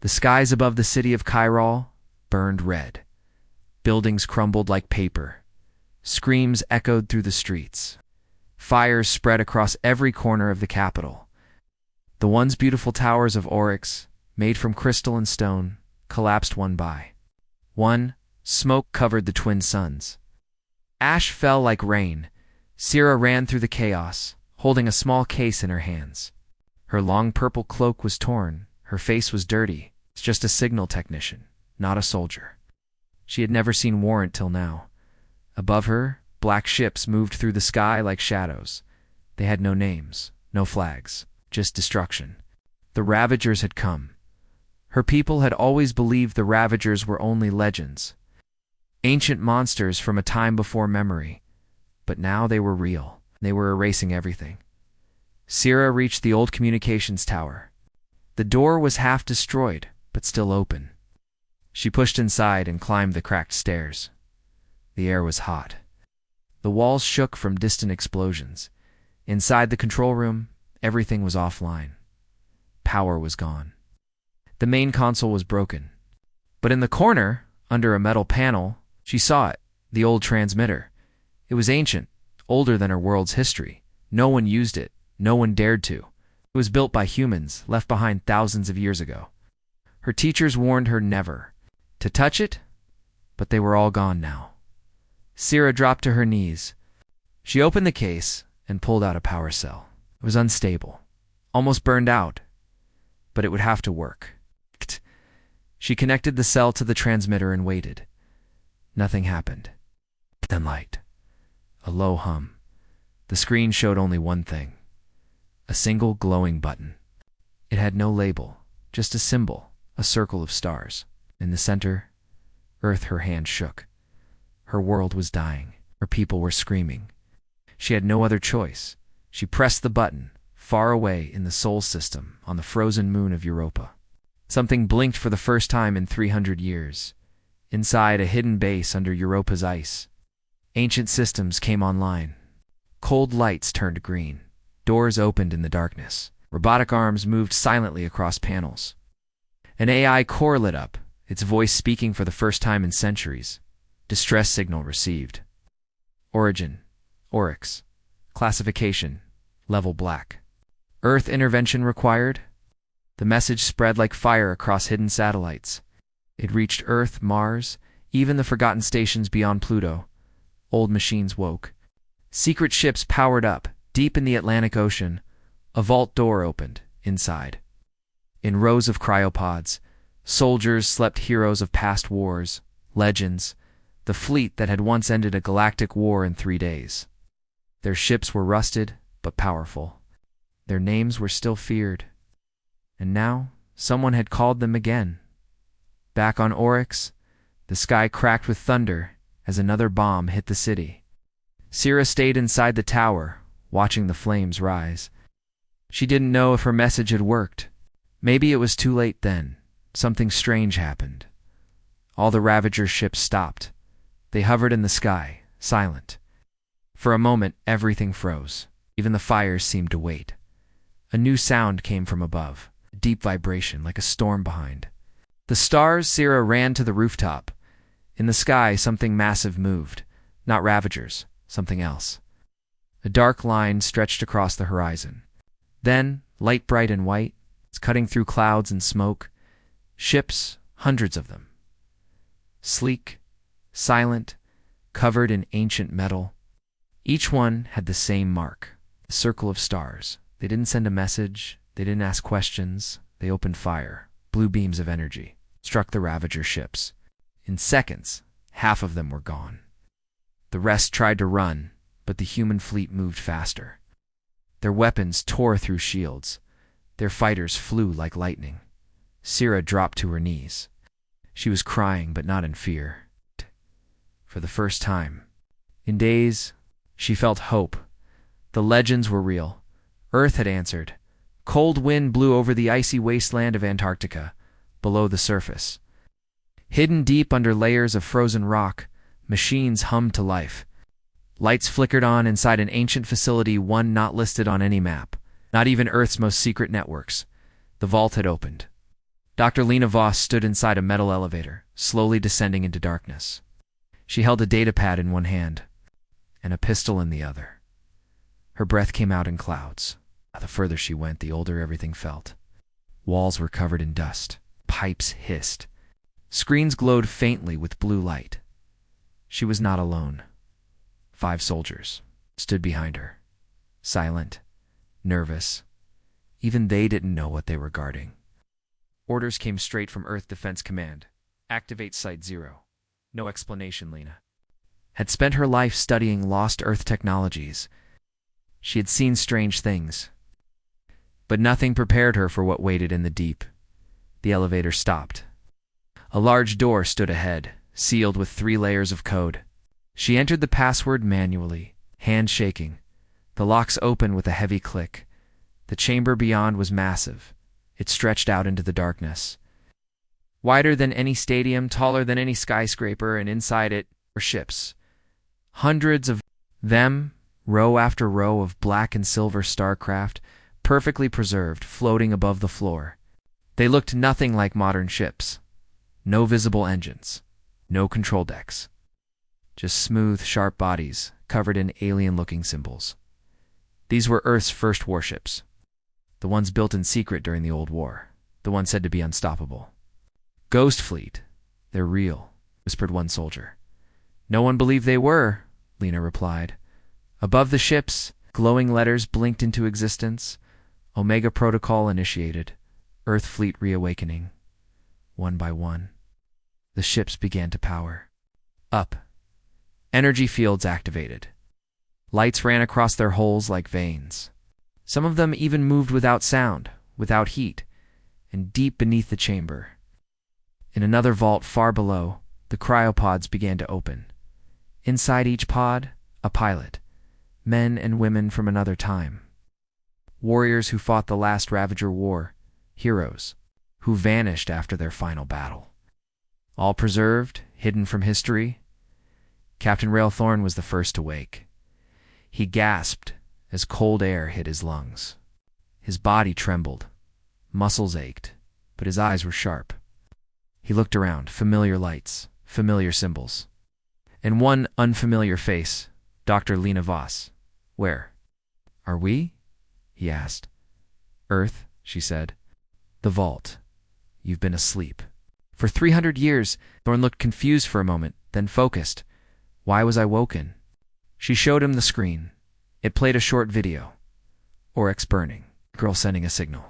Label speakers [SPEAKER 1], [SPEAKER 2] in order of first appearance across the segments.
[SPEAKER 1] The skies above the city of Chiral burned red. Buildings crumbled like paper. Screams echoed through the streets. Fires spread across every corner of the capital. The once beautiful towers of Oryx, made from crystal and stone, collapsed one by one. Smoke covered the twin suns. Ash fell like rain. Syrah ran through the chaos, holding a small case in her hands. Her long purple cloak was torn. Her face was dirty. It's just a signal technician, not a soldier. She had never seen war until now. Above her, black ships moved through the sky like shadows. They had no names, no flags, just destruction. The Ravagers had come. Her people had always believed the Ravagers were only legends, ancient monsters from a time before memory. But now they were real. They were erasing everything. Syrah reached the old communications tower. The door was half destroyed, but still open. She pushed inside and climbed the cracked stairs. The air was hot. The walls shook from distant explosions. Inside the control room, everything was offline. Power was gone. The main console was broken. But in the corner, under a metal panel, she saw it, the old transmitter. It was ancient, older than her world's history. No one used it. No one dared to. It was built by humans, left behind thousands of years ago. Her teachers warned her never to touch it, but they were all gone now. Syrah dropped to her knees. She opened the case and pulled out a power cell. It was unstable, almost burned out, but it would have to work. She connected the cell to the transmitter and waited. Nothing happened. Then light. A low hum. The screen showed only one thing. A single glowing button. It had no label, just a symbol, a circle of stars. In the center, Earth. Her hand shook. Her world was dying. Her people were screaming. She had no other choice. She pressed the button, far away in the Sol system, on the frozen moon of Europa. Something blinked for the first time in 300 years. Inside a hidden base under Europa's ice, ancient systems came online. Cold lights turned green. Doors opened in the darkness. Robotic arms moved silently across panels. An AI core lit up, its voice speaking for the first time in centuries. Distress signal received. Origin: Oryx. Classification: Level Black. Earth intervention required. The message spread like fire across hidden satellites. It reached Earth, Mars, even the forgotten stations beyond Pluto. Old machines woke. Secret ships powered up. Deep in the Atlantic Ocean, a vault door opened. Inside, in rows of cryopods, soldiers slept, heroes of past wars, legends, the fleet that had once ended a galactic war in 3 days. Their ships were rusted, but powerful. Their names were still feared. And now, someone had called them again. Back on Oryx, the sky cracked with thunder as another bomb hit the city. Syrah stayed inside the tower, watching the flames rise. She didn't know if her message had worked. Maybe it was too late then. Something strange happened. All the Ravager ships stopped. They hovered in the sky, silent. For a moment, everything froze. Even the fires seemed to wait. A new sound came from above, a deep vibration like a storm behind. The stars. Syrah ran to the rooftop. In the sky, something massive moved. Not Ravagers, something else. A dark line stretched across the horizon. Then, light bright and white, it's cutting through clouds and smoke. Ships, hundreds of them. Sleek, silent, covered in ancient metal. Each one had the same mark, the circle of stars. They didn't send a message. They didn't ask questions. They opened fire. Blue beams of energy struck the Ravager ships. In seconds, half of them were gone. The rest tried to run, but the human fleet moved faster. Their weapons tore through shields. Their fighters flew like lightning. Syrah dropped to her knees. She was crying, but not in fear. For the first time in days, she felt hope. The legends were real. Earth had answered. Cold wind blew over the icy wasteland of Antarctica, below the surface. Hidden deep under layers of frozen rock, machines hummed to life. Lights flickered on inside an ancient facility, one not listed on any map, not even Earth's most secret networks. The vault had opened. Dr. Lena Voss stood inside a metal elevator, slowly descending into darkness. She held a data pad in one hand and a pistol in the other. Her breath came out in clouds. The further she went, the older everything felt. Walls were covered in dust. Pipes hissed. Screens glowed faintly with blue light. She was not alone. 5 soldiers stood behind her, silent, nervous. Even they didn't know what they were guarding. Orders came straight from Earth Defense Command. Activate Site 0. No explanation, Lena had spent her life studying lost Earth technologies. She had seen strange things, but nothing prepared her for what waited in the deep. The elevator stopped. A large door stood ahead, sealed with 3 layers of code. She entered the password manually, hand shaking. The locks opened with a heavy click. The chamber beyond was massive. It stretched out into the darkness. Wider than any stadium, taller than any skyscraper, and inside it were ships. Hundreds of them, row after row of black and silver starcraft, perfectly preserved, floating above the floor. They looked nothing like modern ships. No visible engines, no control decks. Just smooth, sharp bodies covered in alien-looking symbols. These were Earth's first warships. The ones built in secret during the Old War. The ones said to be unstoppable. Ghost Fleet. They're real, whispered one soldier. No one believed they were, Lena replied. Above the ships, glowing letters blinked into existence. Omega Protocol initiated. Earth Fleet reawakening. One by one, the ships began to power up. Energy fields activated. Lights ran across their hulls like veins. Some of them even moved without sound, without heat, and deep beneath the chamber. In another vault far below, the cryopods began to open. Inside each pod, a pilot, men and women from another time. Warriors who fought the last Ravager War, heroes who vanished after their final battle. All preserved, hidden from history. Captain Railthorn was the first to wake. He gasped as cold air hit his lungs. His body trembled, muscles ached, but his eyes were sharp. He looked around, familiar lights, familiar symbols. And one unfamiliar face, Dr. Lena Voss. Where are we? He asked. Earth, she said. The vault. You've been asleep. For 300 years, Thorn looked confused for a moment, then focused. Why was I woken? She showed him the screen. It played a short video. Oryx burning. Girl sending a signal.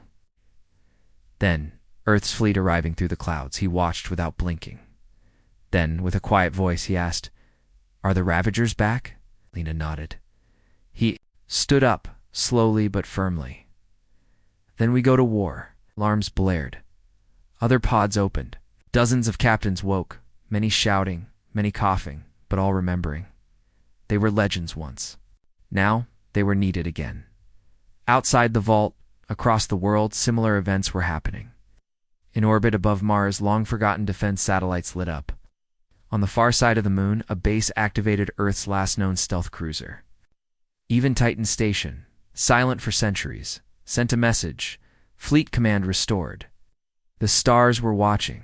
[SPEAKER 1] Then, Earth's fleet arriving through the clouds. He watched without blinking. Then, with a quiet voice, he asked, Are the Ravagers back? Lena nodded. He stood up, slowly but firmly. Then we go to war. Alarms blared. Other pods opened. Dozens of captains woke, many shouting, many coughing, but all remembering. They were legends once. Now, they were needed again. Outside the vault, across the world, similar events were happening. In orbit above Mars, long-forgotten defense satellites lit up. On the far side of the moon, a base activated Earth's last known stealth cruiser. Even Titan Station, silent for centuries, sent a message. Fleet command restored. The stars were watching.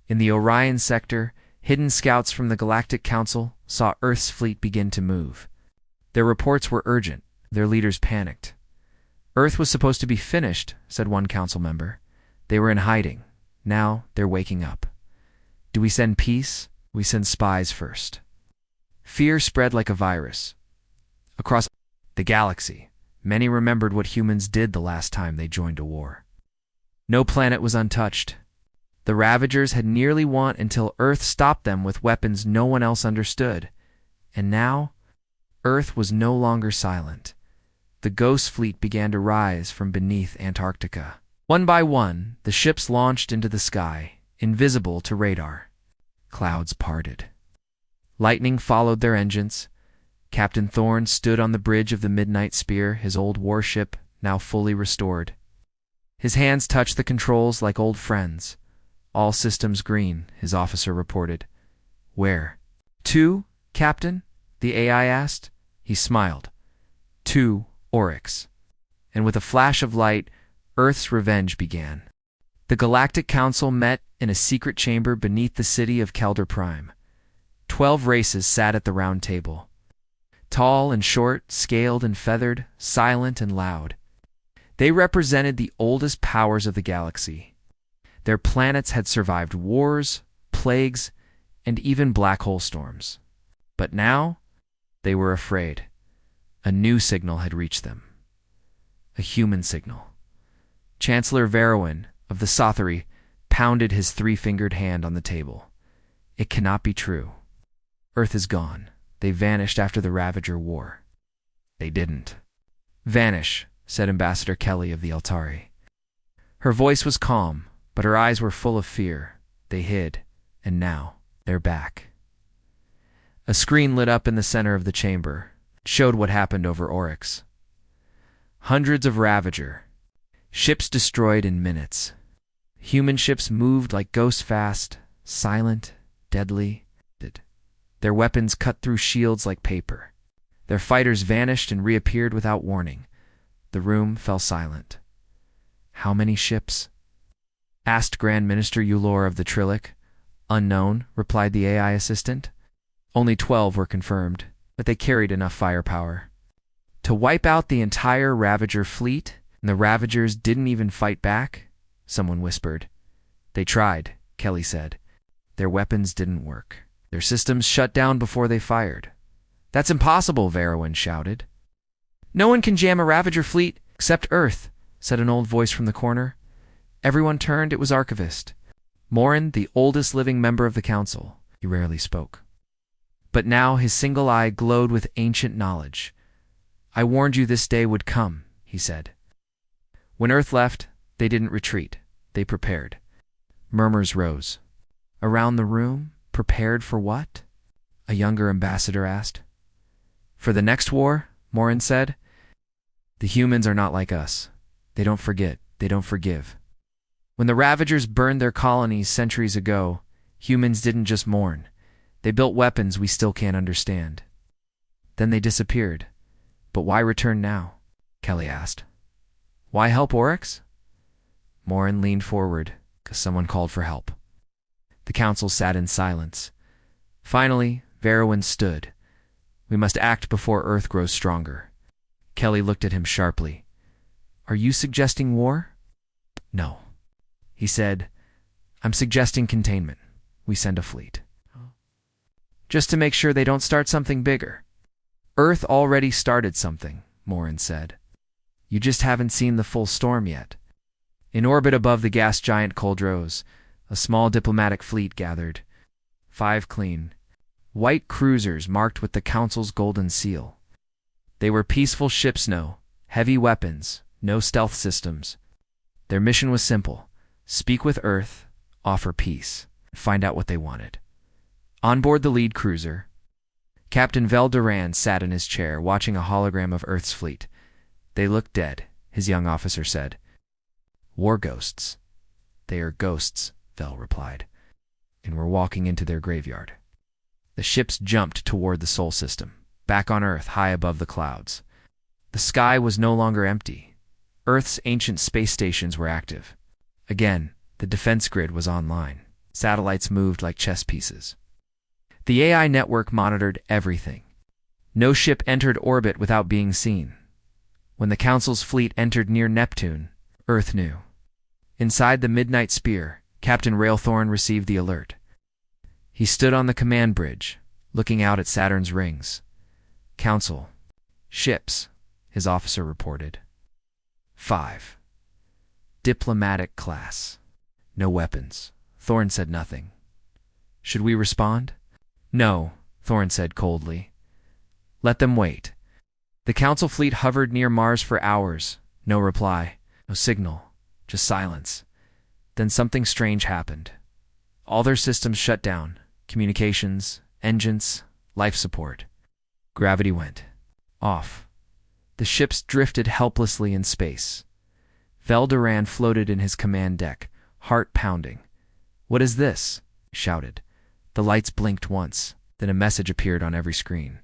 [SPEAKER 1] In the Orion sector, hidden scouts from the Galactic Council saw Earth's fleet begin to move. Their reports were urgent. Their leaders panicked. Earth was supposed to be finished, said one council member. They were in hiding. Now they're waking up. Do we send peace? We send spies first. Fear spread like a virus. Across the galaxy, many remembered what humans did the last time they joined a war. No planet was untouched. The Ravagers had nearly won until Earth stopped them with weapons no one else understood. And now, Earth was no longer silent. The Ghost Fleet began to rise from beneath Antarctica. One by one, the ships launched into the sky, invisible to radar. Clouds parted. Lightning followed their engines. Captain Thorne stood on the bridge of the Midnight Spear, his old warship now fully restored. His hands touched the controls like old friends. All systems green, his officer reported. Where? To, Captain? The AI asked. He smiled. To Oryx. And with a flash of light, Earth's revenge began. The Galactic Council met in a secret chamber beneath the city of Kelder Prime. 12 races sat at the round table. Tall and short, scaled and feathered, silent and loud. They represented the oldest powers of the galaxy. Their planets had survived wars, plagues, and even black hole storms. But now, they were afraid. A new signal had reached them. A human signal. Chancellor Verowyn of the Sothary pounded his three-fingered hand on the table. It cannot be true. Earth is gone. They vanished after the Ravager War. They didn't. Vanish, said Ambassador Kelly of the Altari. Her voice was calm, but her eyes were full of fear. They hid, and now they're back. A screen lit up in the center of the chamber. It showed what happened over Oryx. Hundreds of Ravager. Ships destroyed in minutes. Human ships moved like ghosts fast, silent, deadly. Their weapons cut through shields like paper. Their fighters vanished and reappeared without warning. The room fell silent. How many ships? Asked Grand Minister Eulor of the Trillic. Unknown, replied the AI assistant. Only 12 were confirmed, but they carried enough firepower to wipe out the entire Ravager fleet, and the Ravagers didn't even fight back, someone whispered. They tried, Kelly said. Their weapons didn't work. Their systems shut down before they fired. That's impossible, Verowyn shouted. No one can jam a Ravager fleet except Earth, said an old voice from the corner. Everyone turned. It was Archivist. Morin, the oldest living member of the council. He rarely spoke. But now his single eye glowed with ancient knowledge. I warned you this day would come, he said. When Earth left, they didn't retreat. They prepared. Murmurs rose. Around the room, prepared for what? A younger ambassador asked. For the next war, Morin said. The humans are not like us. They don't forget. They don't forgive. When the Ravagers burned their colonies centuries ago, humans didn't just mourn. They built weapons we still can't understand. Then they disappeared. But why return now? Kelly asked. Why help Oryx? Morin leaned forward, because someone called for help. The council sat in silence. Finally, Verowyn stood. We must act before Earth grows stronger. Kelly looked at him sharply. Are you suggesting war? No. He said, I'm suggesting containment. We send a fleet. Just to make sure they don't start something bigger. Earth already started something, Morin said. You just haven't seen the full storm yet. In orbit above the gas giant Coldrose, a small diplomatic fleet gathered. 5 clean, white cruisers marked with the Council's golden seal. They were peaceful ships, no heavy weapons, no stealth systems. Their mission was simple. Speak with Earth, offer peace, and find out what they wanted. On board the lead cruiser, Captain Vel Duran sat in his chair, watching a hologram of Earth's fleet. They looked dead, his young officer said. War ghosts. They are ghosts, Vel replied, and we're walking into their graveyard. The ships jumped toward the Sol system, back on Earth high above the clouds. The sky was no longer empty. Earth's ancient space stations were active. Again, the defense grid was online. Satellites moved like chess pieces. The AI network monitored everything. No ship entered orbit without being seen. When the Council's fleet entered near Neptune, Earth knew. Inside the Midnight Spear, Captain Railthorn received the alert. He stood on the command bridge, looking out at Saturn's rings. Council. Ships, his officer reported. 5. Diplomatic class. No weapons. Thorn said nothing. Should we respond? No, Thorn said coldly. Let them wait. The Council fleet hovered near Mars for hours. No reply, no signal, just silence. Then something strange happened. All their systems shut down. Communications, engines, life support. Gravity went off. The ships drifted helplessly in space. Vel Duran floated in his command deck, heart pounding. What is this? He shouted. The lights blinked once, then a message appeared on every screen.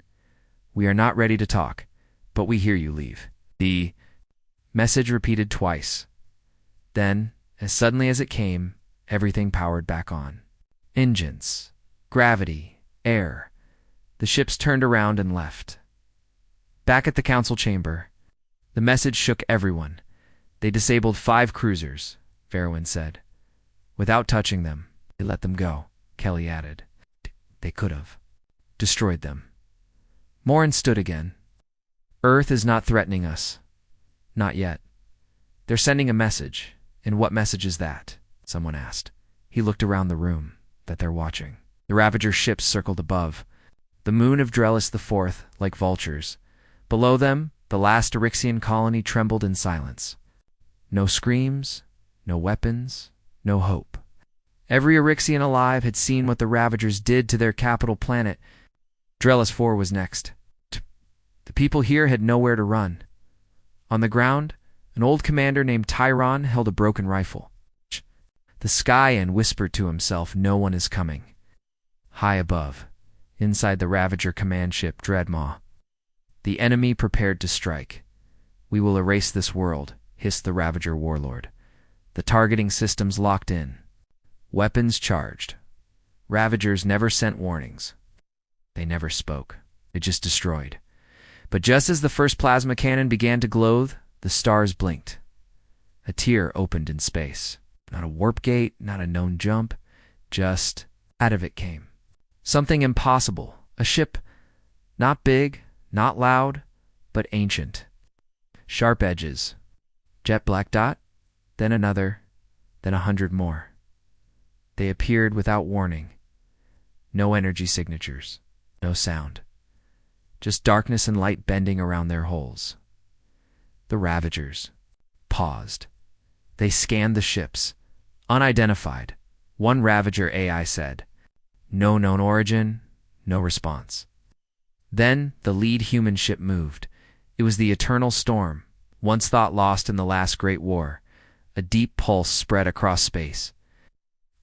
[SPEAKER 1] We are not ready to talk, but we hear you leave. The message repeated twice. Then, As suddenly as it came, everything powered back on. Engines, gravity, air. The ships turned around and left. Back at the council chamber, the message shook everyone. They disabled 5 cruisers, Verwin said. Without touching them, they let them go, Kelly added. They could have destroyed them. Morin stood again. Earth is not threatening us. Not yet. They're sending a message. And what message is that? Someone asked. He looked around the room. That they're watching. The Ravager ships circled above. The moon of Drellis IV, like vultures. Below them, the last Eryxian colony trembled in silence. No screams, no weapons, no hope. Every Eryxian alive had seen what the Ravagers did to their capital planet. Drellis IV was next. The people here had nowhere to run. On the ground, an old commander named Tyron held a broken rifle. The sky and whispered to himself, "No one is coming." High above, inside the Ravager command ship Dreadmaw, the enemy prepared to strike. "We will erase this world," hissed the Ravager warlord. The targeting systems locked in. Weapons charged. Ravagers never sent warnings. They never spoke. They just destroyed. But just as the first plasma cannon began to glow, the stars blinked. A tear opened in space. Not a warp gate, not a known jump. Just out of it came something impossible. A ship, not big, not loud, but ancient. Sharp edges. Jet black dot, then another, then 100 more. They appeared without warning. No energy signatures, no sound. Just darkness and light bending around their hulls. The Ravagers paused. They scanned the ships. Unidentified. One Ravager AI said, "No known origin, no response." Then the lead human ship moved. It was the Eternal Storm, once thought lost in the last Great War. A deep pulse spread across space.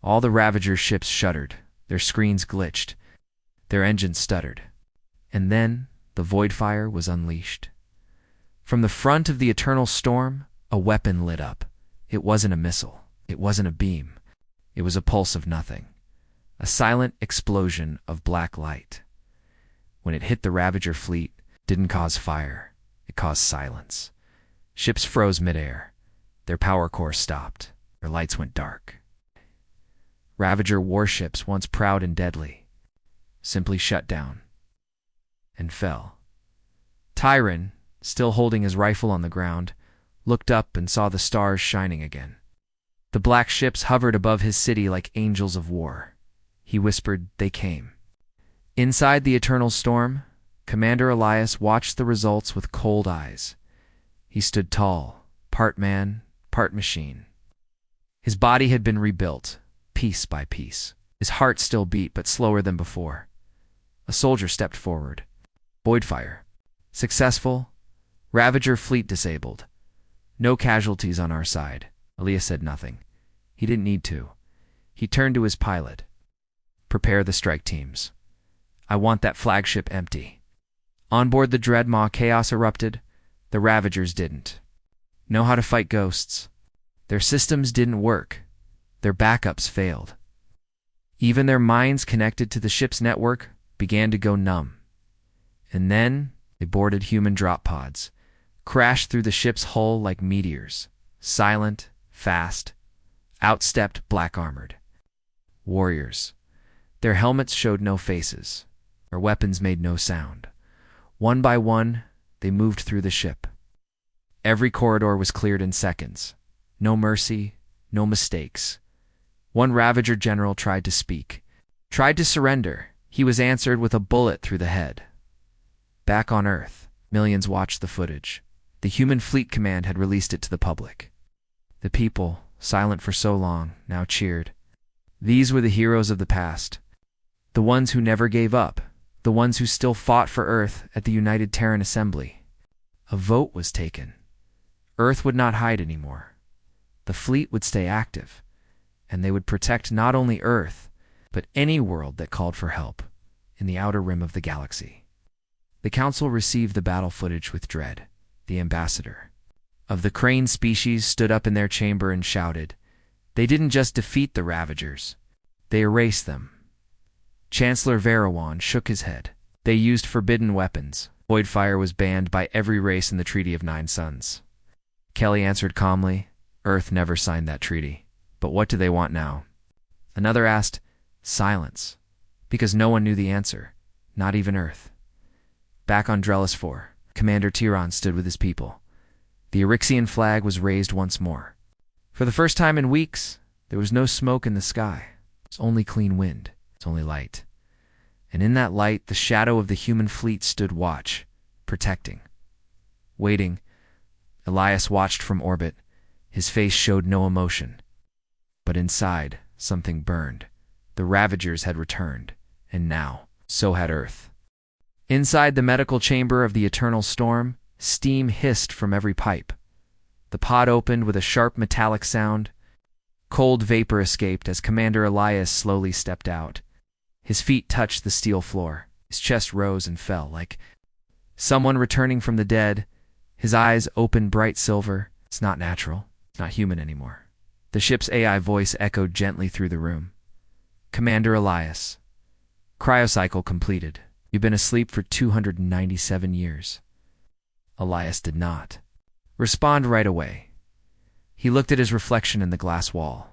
[SPEAKER 1] All the Ravager ships shuddered. Their screens glitched. Their engines stuttered. And then the Voidfire was unleashed. From the front of the Eternal Storm, a weapon lit up. It wasn't a missile. It wasn't a beam. It was a pulse of nothing. A silent explosion of black light. When it hit the Ravager fleet, it didn't cause fire. It caused silence. Ships froze midair. Their power core stopped. Their lights went dark. Ravager warships, once proud and deadly, simply shut down and fell. Tyron, still holding his rifle on the ground, looked up and saw the stars shining again. The black ships hovered above his city like angels of war. He whispered, "They came." Inside the Eternal Storm, Commander Elias watched the results with cold eyes. He stood tall, part man, part machine. His body had been rebuilt, piece by piece. His heart still beat, but slower than before. A soldier stepped forward. Voidfire. Successful. Ravager fleet disabled. No casualties on our side. Elias said nothing. He didn't need to. He turned to his pilot. "Prepare the strike teams. I want that flagship empty." On board the Dreadmaw, chaos erupted. The Ravagers didn't know how to fight ghosts. Their systems didn't work. Their backups failed. Even their minds connected to the ship's network began to go numb. And then they boarded human drop pods, crashed through the ship's hull like meteors, silent, fast, outstepped black-armored. Warriors. Their helmets showed no faces. Their weapons made no sound. One by one, they moved through the ship. Every corridor was cleared in seconds. No mercy, no mistakes. One Ravager general tried to speak, tried to surrender. He was answered with a bullet through the head. Back on Earth, millions watched the footage. The human fleet command had released it to the public. The people, silent for so long, now cheered. These were the heroes of the past. The ones who never gave up. The ones who still fought for Earth at the United Terran Assembly. A vote was taken. Earth would not hide anymore. The fleet would stay active, and they would protect not only Earth, but any world that called for help in the outer rim of the galaxy. The Council received the battle footage with dread. The ambassador of the crane species stood up in their chamber and shouted, They didn't just defeat the Ravagers. They erased them. Chancellor Varawan shook his head. They used forbidden weapons. Void fire was banned by every race in the Treaty of Nine Suns. Kelly answered calmly, Earth never signed that treaty. But what do they want now? Another asked, silence. Because no one knew the answer, not even Earth. Back on Drellis 4, Commander Tyron stood with his people. The Eryxian flag was raised once more. For the first time in weeks, there was no smoke in the sky. It's only clean wind. It's only light. And in that light, the shadow of the human fleet stood watch, protecting. Waiting, Elias watched from orbit. His face showed no emotion. But inside, something burned. The Ravagers had returned, and now, so had Earth. Inside the medical chamber of the Eternal Storm, steam hissed from every pipe. The pod opened with a sharp metallic sound. Cold vapor escaped as Commander Elias slowly stepped out. His feet touched the steel floor. His chest rose and fell like someone returning from the dead. His eyes opened bright silver. It's not natural. It's not human anymore. The ship's AI voice echoed gently through the room. Commander Elias. Cryocycle completed. You've been asleep for 297 years. Elias did not respond right away. He looked at his reflection in the glass wall.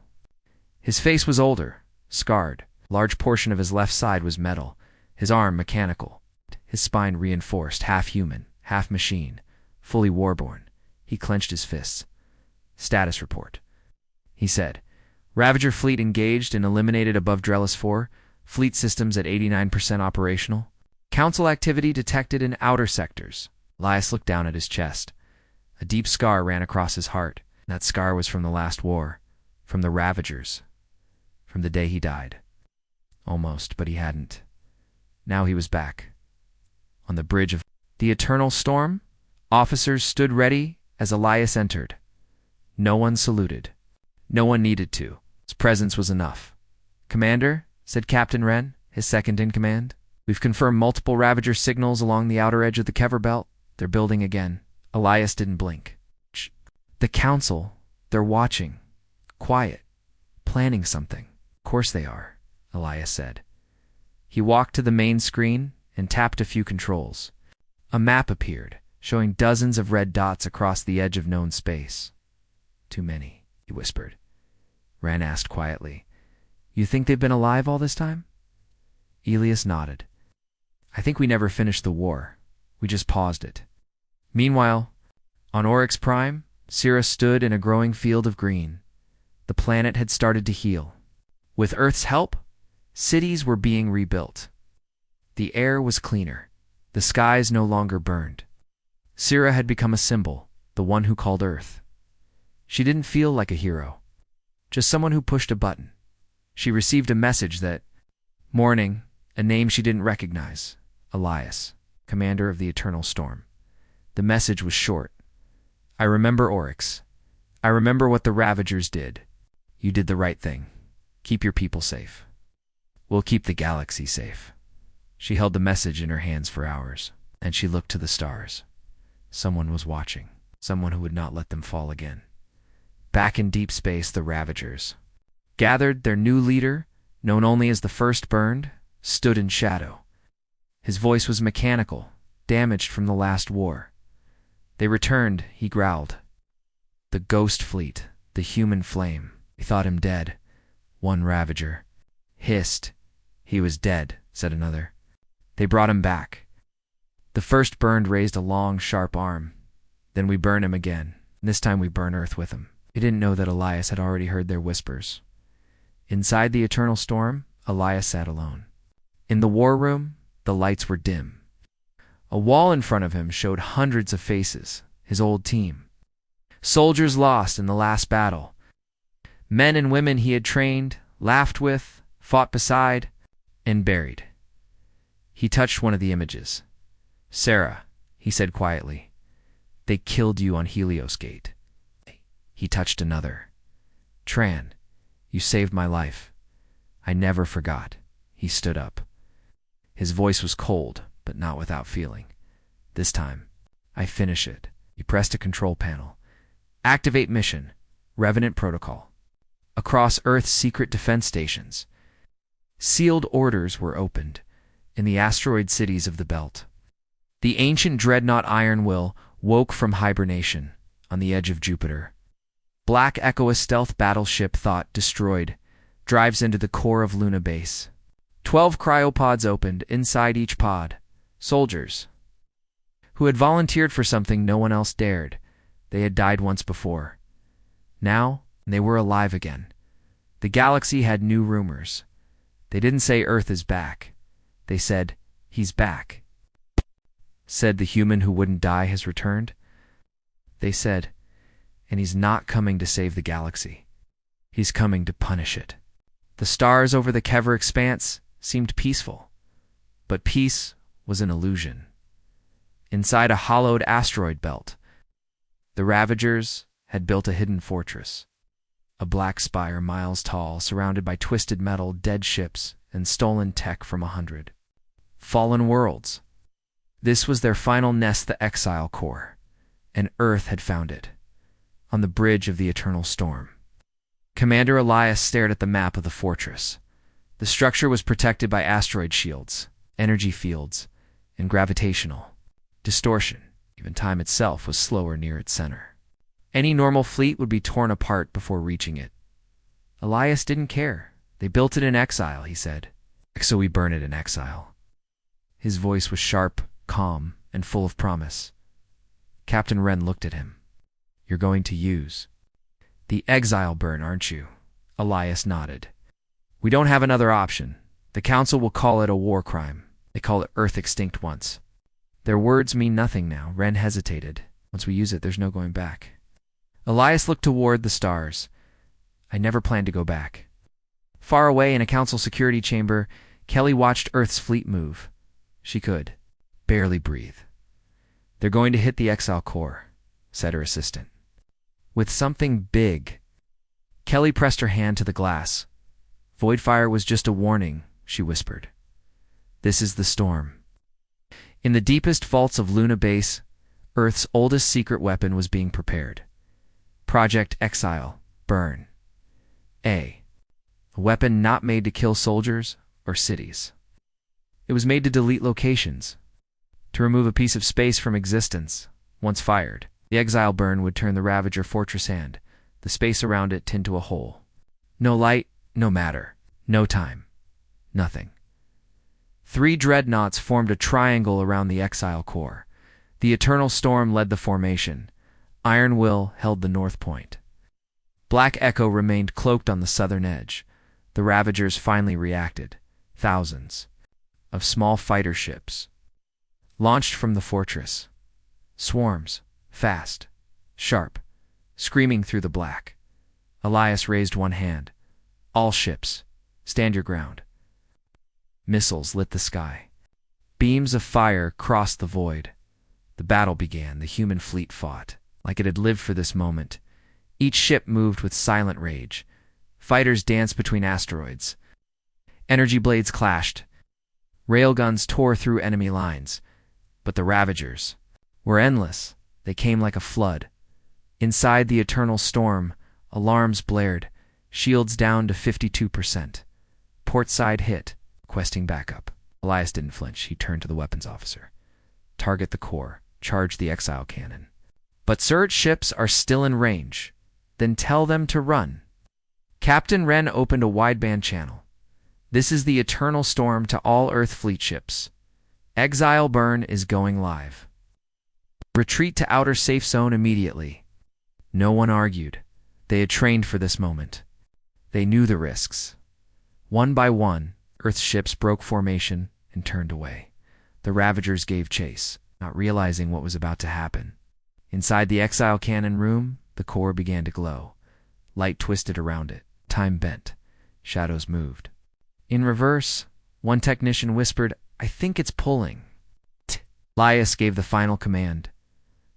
[SPEAKER 1] His face was older, scarred. A large portion of his left side was metal, his arm mechanical, his spine reinforced, half human, half machine, fully warborn. He clenched his fists. Status report. He said, Ravager fleet engaged and eliminated above Drellis 4, fleet systems at 89% operational. Council activity detected in outer sectors. Elias looked down at his chest. A deep scar ran across his heart. That scar was from the last war, from the Ravagers, from the day he died. Almost, but he hadn't. Now he was back. On the bridge of the Eternal Storm, officers stood ready as Elias entered. No one saluted. No one needed to. His presence was enough. Commander, said Captain Wren, his second-in-command, we've confirmed multiple Ravager signals along the outer edge of the Kever Belt. They're building again. Elias didn't blink. Shh. The Council, they're watching. Quiet. Planning something. Of course they are, Elias said. He walked to the main screen and tapped a few controls. A map appeared, showing dozens of red dots across the edge of known space. Too many, he whispered. Wren asked quietly, You think they've been alive all this time? Elias nodded. I think we never finished the war. We just paused it. Meanwhile, on Oryx Prime, Syrah stood in a growing field of green. The planet had started to heal. With Earth's help, cities were being rebuilt. The air was cleaner. The skies no longer burned. Syrah had become a symbol, the one who called Earth. She didn't feel like a hero, just someone who pushed a button. She received a message that, morning, a name she didn't recognize, Elias, commander of the Eternal Storm. The message was short. I remember Oryx. I remember what the Ravagers did. You did the right thing. Keep your people safe. We'll keep the galaxy safe. She held the message in her hands for hours, and she looked to the stars. Someone was watching, someone who would not let them fall again. Back in deep space, the Ravagers, gathered, their new leader, known only as the First Burned, stood in shadow. His voice was mechanical, damaged from the last war. They returned, he growled. The ghost fleet, the human flame. They thought him dead. One Ravager hissed. He was dead, said another. They brought him back. The First Burned raised a long, sharp arm. Then we burn him again. This time we burn Earth with him. He didn't know that Elias had already heard their whispers. Inside the Eternal Storm, Elias sat alone. In the war room, the lights were dim. A wall in front of him showed hundreds of faces, his old team. Soldiers lost in the last battle. Men and women he had trained, laughed with, fought beside, and buried. He touched one of the images. Sarah, he said quietly, they killed you on Helios Gate. He touched another. Tran, you saved my life. I never forgot. He stood up. His voice was cold, but not without feeling. This time, I finish it. He pressed a control panel. Activate mission. Revenant protocol. across Earth's secret defense stations. Sealed orders were opened in the asteroid cities of the belt. The ancient dreadnought Iron Will woke from hibernation on the edge of Jupiter. Black Echo, a stealth battleship thought destroyed, drives into the core of Luna Base. 12 cryopods opened, inside each pod. Soldiers who had volunteered for something no one else dared. They had died once before. Now, they were alive again. The galaxy had new rumors. They didn't say Earth is back. They said, he's back. Said the human who wouldn't die has returned. They said, and he's not coming to save the galaxy. He's coming to punish it. The stars over the Kever expanse seemed peaceful, but peace was an illusion. Inside a hollowed asteroid belt, the Ravagers had built a hidden fortress. A black spire miles tall, surrounded by twisted metal, dead ships, and stolen tech from 100 fallen worlds. This was their final nest, the Exile Core, and Earth had found it, on the bridge of the Eternal Storm. Commander Elias stared at the map of the fortress. The structure was protected by asteroid shields, energy fields, and gravitational distortion. Even time itself was slower near its center. Any normal fleet would be torn apart before reaching it. Elias didn't care. They built it in exile, he said. So we burn it in exile. His voice was sharp, calm, and full of promise. Captain Wren looked at him. You're going to use the exile burn, aren't you? Elias nodded. We don't have another option. The Council will call it a war crime. They call it Earth extinct once. Their words mean nothing now. Wren hesitated. Once we use it, there's no going back. Elias looked toward the stars. I never planned to go back. Far away in a Council security chamber, Kelly watched Earth's fleet move. She could barely breathe. They're going to hit the Exile Core, said her assistant. With something big. Kelly pressed her hand to the glass. Voidfire was just a warning, she whispered. This is the storm. In the deepest vaults of Luna Base, Earth's oldest secret weapon was being prepared. Project Exile Burn. A weapon not made to kill soldiers or cities. It was made to delete locations, to remove a piece of space from existence. Once fired, the Exile Burn would turn the Ravager fortress and the space around it into a hole. No light, no matter, no time, nothing. 3 dreadnoughts formed a triangle around the Exile Core. The Eternal Storm led the formation. Iron Will held the north point. Black Echo remained cloaked on the southern edge. The Ravagers finally reacted. Thousands of small fighter ships launched from the fortress. Swarms, fast, sharp, screaming through the black. Elias raised one hand. All ships, stand your ground. Missiles lit the sky. Beams of fire crossed the void. The battle began. The human fleet fought like it had lived for this moment. Each ship moved with silent rage. Fighters danced between asteroids. Energy blades clashed. Railguns tore through enemy lines. But the Ravagers were endless. They came like a flood. Inside the Eternal Storm, alarms blared. Shields down to 52%. Port side hit. Requesting backup. Elias didn't flinch. He turned to the weapons officer. Target the core. Charge the exile cannon. But surge ships are still in range. Then tell them to run. Captain Wren opened a wideband channel. This is the Eternal Storm to all Earth fleet ships. Exile Burn is going live. Retreat to outer safe zone immediately. No one argued. They had trained for this moment. They knew the risks. One by one, Earth's ships broke formation and turned away. The Ravagers gave chase, not realizing what was about to happen. Inside the exile cannon room, the core began to glow. Light twisted around it. Time bent. Shadows moved. In reverse, one technician whispered, I think it's pulling. Elias gave the final command.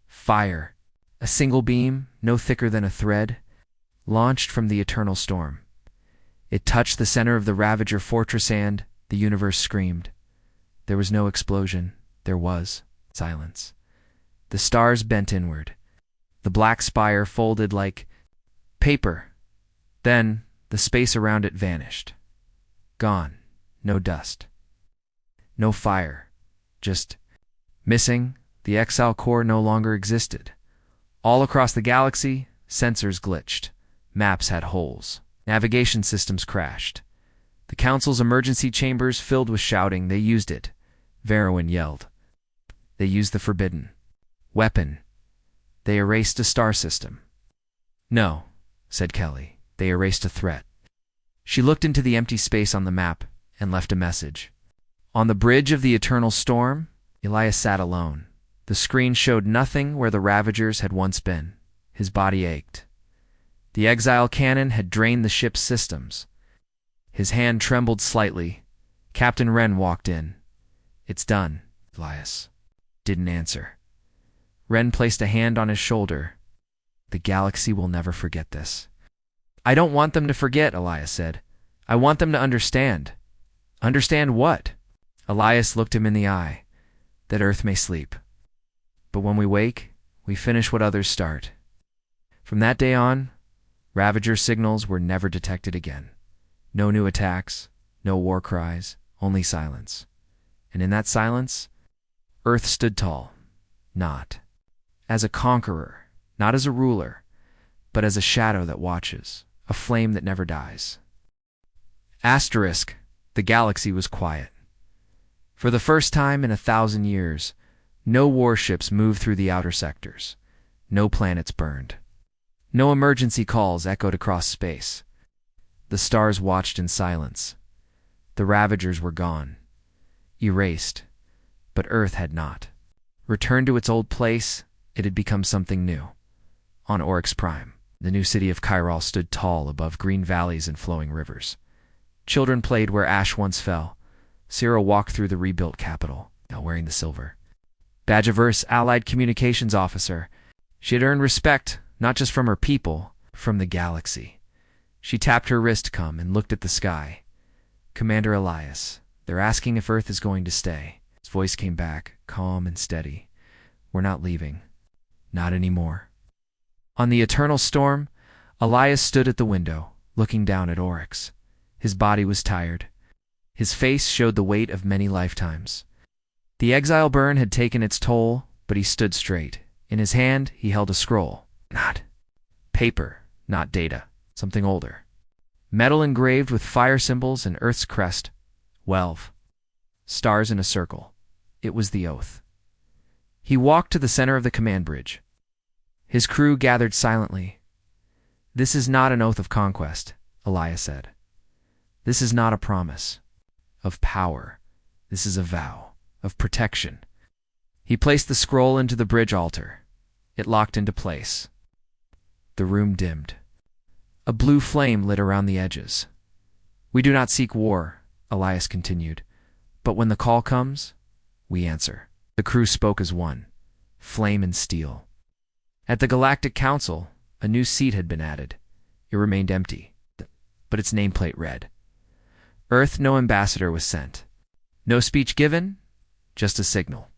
[SPEAKER 1] Fire. A single beam, no thicker than a thread, launched from the Eternal Storm. It touched the center of the Ravager fortress and the universe screamed. There was no explosion. There was silence. The stars bent inward. The black spire folded like paper. Then The space around it vanished. Gone. No dust. No fire. Just missing. The exile core no longer existed. All across the galaxy, sensors glitched. Maps had holes. Navigation systems crashed. The Council's emergency chambers filled with shouting. They used it. Veroin yelled. They used the forbidden weapon. They erased a star system. No, said Kelly. They erased a threat. She looked into the empty space on the map and left a message. On the bridge of the eternal storm, Elias sat alone. The screen showed nothing where the Ravagers had once been. His body ached. The exile cannon had drained the ship's systems. His hand trembled slightly. Captain Wren walked in. It's done. Elias didn't answer. Wren placed a hand on his shoulder. The galaxy will never forget this. I don't want them to forget, Elias said. I want them to understand. Understand what? Elias looked him in the eye. That Earth may sleep. But when we wake, we finish what others start. From that day on, Ravager signals were never detected again. No new attacks, no war cries, only silence. And in that silence, Earth stood tall, not as a conqueror, not as a ruler, but as a shadow that watches, a flame that never dies. Asterisk, the galaxy was quiet. For the first time in 1,000 years, no warships moved through the outer sectors. No planets burned. No emergency calls echoed across space. The stars watched in silence. The Ravagers were gone. Erased. But Earth had not. Returned to its old place, it had become something new. On Oryx Prime, the new city of Chiral stood tall above green valleys and flowing rivers. Children played where ash once fell. Cyril walked through the rebuilt capital, now wearing the silver badge of Earth's Allied Communications Officer. She had earned respect, not just from her people, from the galaxy. She tapped her wrist and looked at the sky. Commander Elias, they're asking if Earth is going to stay. His voice came back, calm and steady. We're not leaving. Not anymore. On the eternal storm, Elias stood at the window, looking down at Oryx. His body was tired. His face showed the weight of many lifetimes. The exile burn had taken its toll, but he stood straight. In his hand, he held a scroll. Not paper, not data, something older. Metal engraved with fire symbols and Earth's crest. 12. Stars in a circle. It was the oath. He walked to the center of the command bridge. His crew gathered silently. This is not an oath of conquest, Elias said. This is not a promise of power. This is a vow of protection. He placed the scroll into the bridge altar. It locked into place. The room dimmed. A blue flame lit around the edges. We do not seek war, Elias continued, but when the call comes, we answer. The crew spoke as one, flame and steel. At the Galactic Council, a new seat had been added. It remained empty, but its nameplate read, Earth, no ambassador was sent. No speech given, just a signal.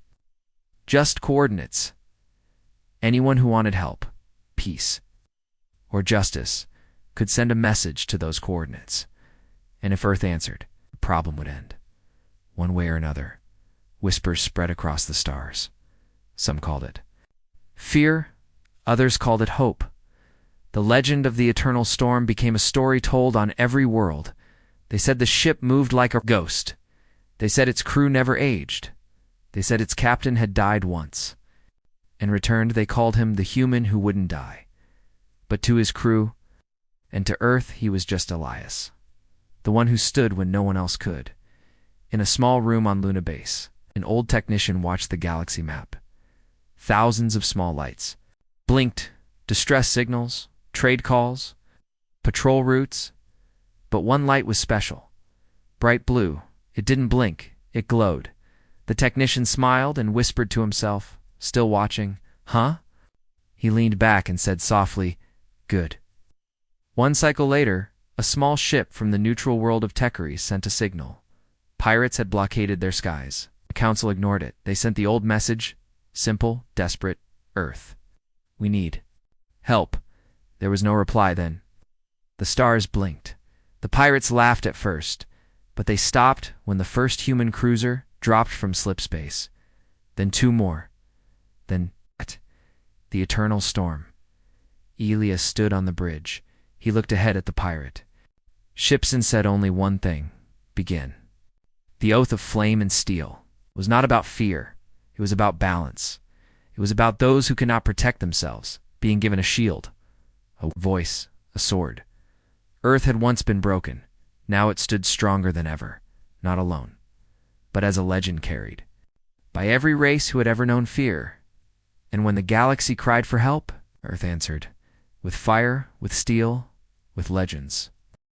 [SPEAKER 1] Just coordinates. Anyone who wanted help, peace, or justice could send a message to those coordinates. And if Earth answered, the problem would end. One way or another, whispers spread across the stars. Some called it fear, others called it hope. The legend of the eternal storm became a story told on every world. They said the ship moved like a ghost. They said its crew never aged. They said its captain had died once. In return, they called him the human who wouldn't die. But to his crew, and to Earth, he was just Elias, the one who stood when no one else could. In a small room on Luna Base, an old technician watched the galaxy map. Thousands of small lights blinked, distress signals, trade calls, patrol routes. But one light was special. Bright blue. It didn't blink. It glowed. The technician smiled and whispered to himself, still watching, Huh? He leaned back and said softly, Good. One cycle later, a small ship from the neutral world of Tekari sent a signal. Pirates had blockaded their skies. The council ignored it. They sent the old message, simple, desperate, Earth. We need help. There was no reply then. The stars blinked. The pirates laughed at first, but they stopped when the first human cruiser dropped from slipspace. Then two more. Then the eternal storm. Elias stood on the bridge. He looked ahead at the pirate. Shipson said only one thing: begin. The oath of flame and steel was not about fear. It was about balance. It was about those who cannot protect themselves being given a shield, a voice, a sword. Earth had once been broken. Now it stood stronger than ever, not alone, but as a legend carried by every race who had ever known fear. And when the galaxy cried for help, Earth answered, with fire, with steel, with legends.